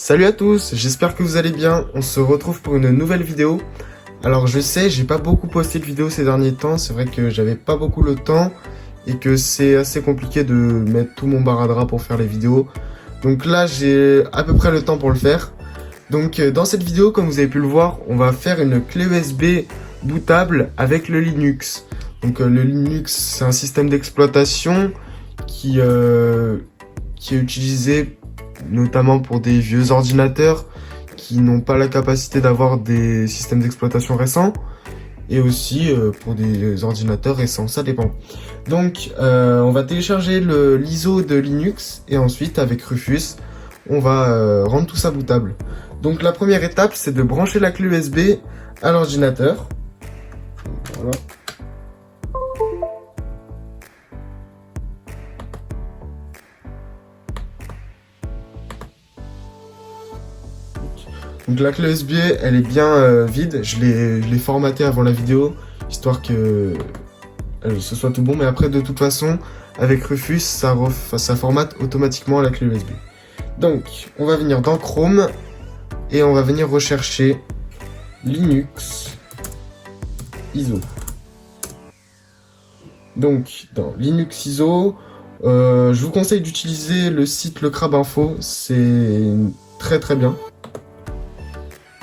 Salut à tous, j'espère que vous allez bien, on se retrouve pour une nouvelle vidéo. Alors je sais, j'ai pas beaucoup posté de vidéos ces derniers temps, c'est vrai que j'avais pas beaucoup le temps et que c'est assez compliqué de mettre tout mon baradrap pour faire les vidéos. Donc là j'ai à peu près le temps pour le faire. Donc dans cette vidéo, comme vous avez pu le voir, on va faire une clé USB bootable avec le Linux. Donc le Linux, c'est un système d'exploitation qui est utilisé notamment pour des vieux ordinateurs qui n'ont pas la capacité d'avoir des systèmes d'exploitation récents, et aussi pour des ordinateurs récents, ça dépend. Donc on va télécharger l'ISO de Linux, et ensuite avec Rufus, on va rendre tout ça bootable. Donc la première étape, c'est de brancher la clé USB à l'ordinateur. Voilà. Donc la clé USB, elle est bien vide. Je l'ai formatée avant la vidéo, histoire que ce soit tout bon. Mais après, de toute façon, avec Rufus, ça formate automatiquement la clé USB. Donc, on va venir dans Chrome et on va venir rechercher Linux ISO. Donc, dans Linux ISO, je vous conseille d'utiliser le site Le Crabe Info. C'est très très bien.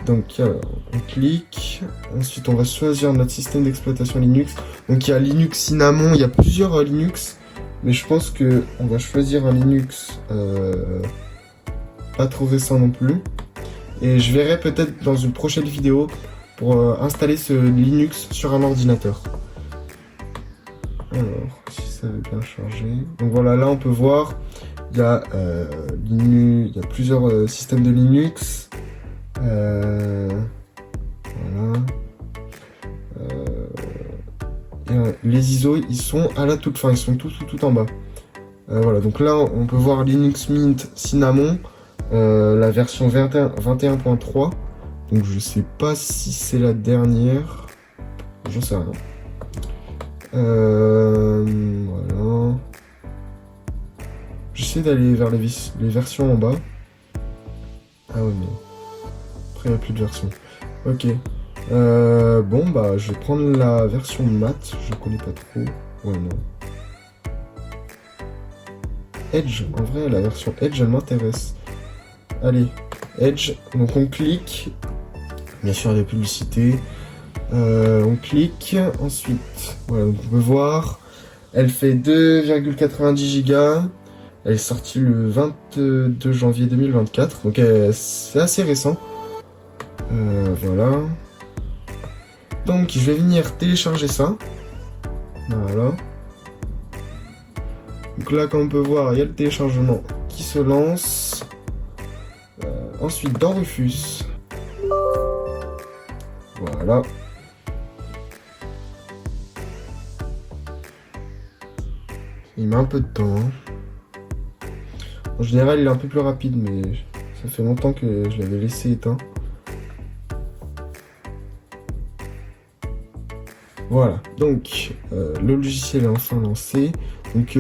Donc on clique, ensuite on va choisir notre système d'exploitation Linux. Donc il y a Linux Cinnamon, il y a plusieurs Linux, mais je pense que on va choisir un Linux pas trop récent non plus. Et je verrai peut-être dans une prochaine vidéo pour installer ce Linux sur un ordinateur. Alors, si ça veut bien charger. Donc voilà, là on peut voir, il y a plusieurs systèmes de Linux. Voilà. Les ISO, ils sont à la toute fin, ils sont tout en bas. Voilà, donc là on peut voir Linux Mint Cinnamon, la version 21.3. Donc je sais pas si c'est la dernière, j'en sais rien. Voilà. J'essaie d'aller vers les versions en bas. Ah ouais, mais après il n'y a plus de version. Ok. Bon bah je vais prendre la version mat, je connais pas trop. Ouais non. Edge, en vrai la version Edge elle m'intéresse. Allez, Edge, donc on clique. Bien sûr des publicités. On clique, ensuite, voilà, donc on peut voir. Elle fait 2,90 Go. Elle est sortie le 22 janvier 2024, donc c'est assez récent. Voilà. Donc je vais venir télécharger ça. Voilà. Donc là, comme on peut voir, il y a le téléchargement qui se lance. Ensuite, dans Rufus. Voilà. Il met un peu de temps. Hein. En général, il est un peu plus rapide, mais ça fait longtemps que je l'avais laissé éteint. Voilà, donc le logiciel est enfin lancé. Donc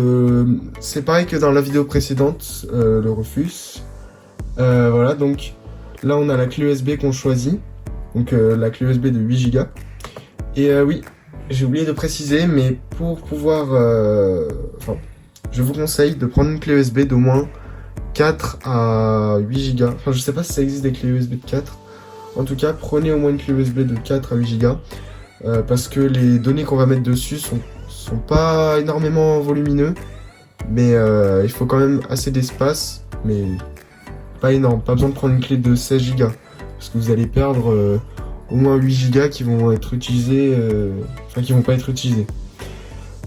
c'est pareil que dans la vidéo précédente, le Rufus. Voilà, donc là on a la clé USB qu'on choisit. Donc la clé USB de 8 Go. Et oui, j'ai oublié de préciser, mais pour pouvoir... je vous conseille de prendre une clé USB d'au moins 4 à 8 Go. Enfin, je sais pas si ça existe des clés USB de 4. En tout cas, prenez au moins une clé USB de 4 à 8 Go. Parce que les données qu'on va mettre dessus sont pas énormément volumineux, mais il faut quand même assez d'espace, mais pas énorme, pas besoin de prendre une clé de 16 Go, parce que vous allez perdre au moins 8 Go qui vont être utilisés, qui vont pas être utilisés.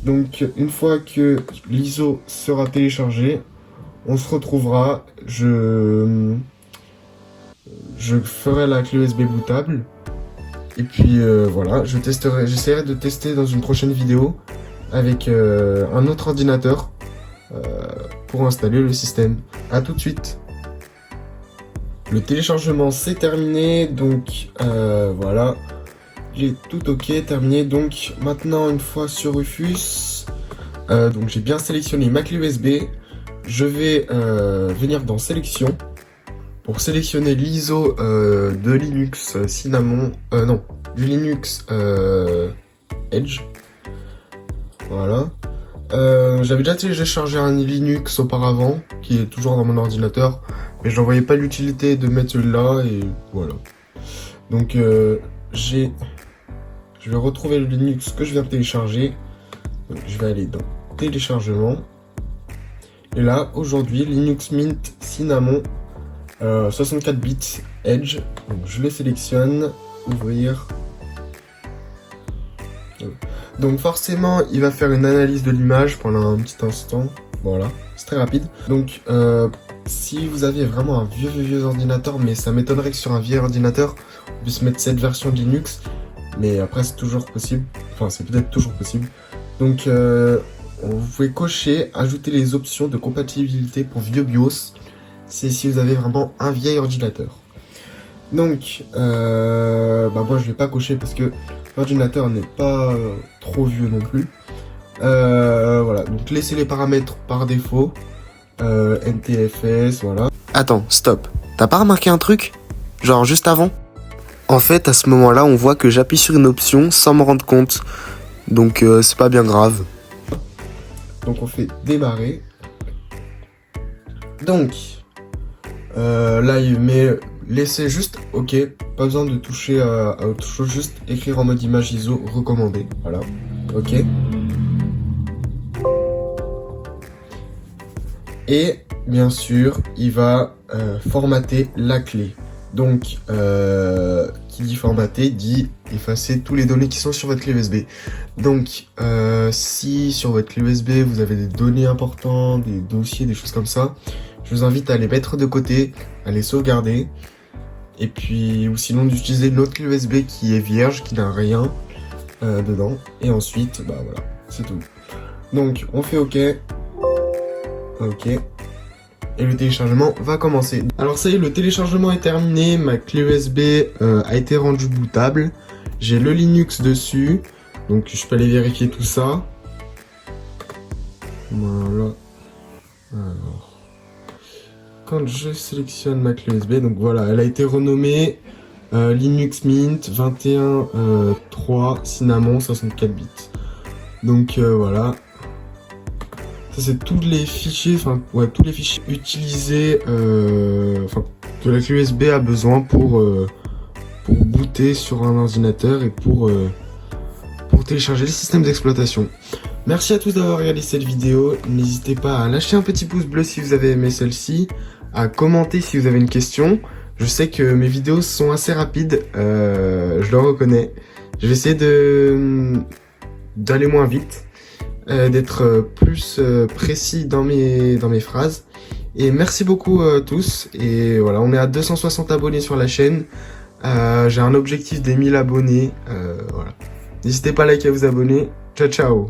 Donc une fois que l'ISO sera téléchargé, on se retrouvera, je ferai la clé USB bootable. Et puis voilà, j'essaierai de tester dans une prochaine vidéo avec un autre ordinateur pour installer le système. A tout de suite. Le téléchargement c'est terminé, donc voilà, j'ai tout ok, terminé. Donc maintenant, une fois sur Rufus, donc j'ai bien sélectionné ma clé USB, je vais venir dans sélection. pour sélectionner l'ISO de Linux Cinnamon, non, du Linux Edge. Voilà. J'avais déjà téléchargé un Linux auparavant, qui est toujours dans mon ordinateur, mais je n'en voyais pas l'utilité de mettre celui-là, et voilà. Donc je vais retrouver le Linux que je viens de télécharger. Donc, je vais aller dans téléchargement. Et là, aujourd'hui, Linux Mint Cinnamon 64 bits Edge. Donc, je le sélectionne, ouvrir. Donc forcément, il va faire une analyse de l'image pendant un petit instant. Voilà, c'est très rapide. Donc si vous aviez vraiment un vieux ordinateur, mais ça m'étonnerait que sur un vieil ordinateur, on puisse mettre cette version de Linux. Mais après, c'est toujours possible. Enfin, c'est peut-être toujours possible. Donc vous pouvez cocher, ajouter les options de compatibilité pour vieux BIOS. C'est si vous avez vraiment un vieil ordinateur. Donc, moi je vais pas cocher parce que l'ordinateur n'est pas trop vieux non plus. Voilà, donc laissez les paramètres par défaut. NTFS, voilà. Attends, stop. T'as pas remarqué un truc? Genre juste avant? En fait, à ce moment-là, on voit que j'appuie sur une option sans me rendre compte. Donc c'est pas bien grave. Donc on fait démarrer. Donc là il met laissez juste OK, pas besoin de toucher à autre chose, juste écrire en mode image ISO recommandé. Voilà, OK. Et bien sûr, il va formater la clé. Donc, qui dit formater dit effacer tous les données qui sont sur votre clé USB. Donc, si sur votre clé USB vous avez des données importantes, des dossiers, des choses comme ça, je vous invite à les mettre de côté, à les sauvegarder. Et puis, ou sinon d'utiliser notre clé USB qui est vierge, qui n'a rien dedans. Et ensuite, bah voilà, c'est tout. Donc, on fait OK. OK. Et le téléchargement va commencer. Alors ça y est, le téléchargement est terminé. Ma clé USB a été rendue bootable. J'ai le Linux dessus. Donc je peux aller vérifier tout ça. Voilà. Alors. Quand je sélectionne ma clé USB, donc voilà, elle a été renommée Linux Mint 21.3 Cinnamon 64 bits. Donc voilà. Ça c'est tous les fichiers, tous les fichiers utilisés, que la clé USB a besoin pour booter sur un ordinateur et pour télécharger le système d'exploitation. Merci à tous d'avoir regardé cette vidéo. N'hésitez pas à lâcher un petit pouce bleu si vous avez aimé celle-ci, à commenter si vous avez une question. Je sais que mes vidéos sont assez rapides, je le reconnais. Je vais essayer d'aller moins vite. D'être plus précis dans mes phrases. Et merci beaucoup à tous. Et voilà, on est à 260 abonnés sur la chaîne. J'ai un objectif des 1000 abonnés. Voilà. N'hésitez pas à liker et à vous abonner. Ciao, ciao.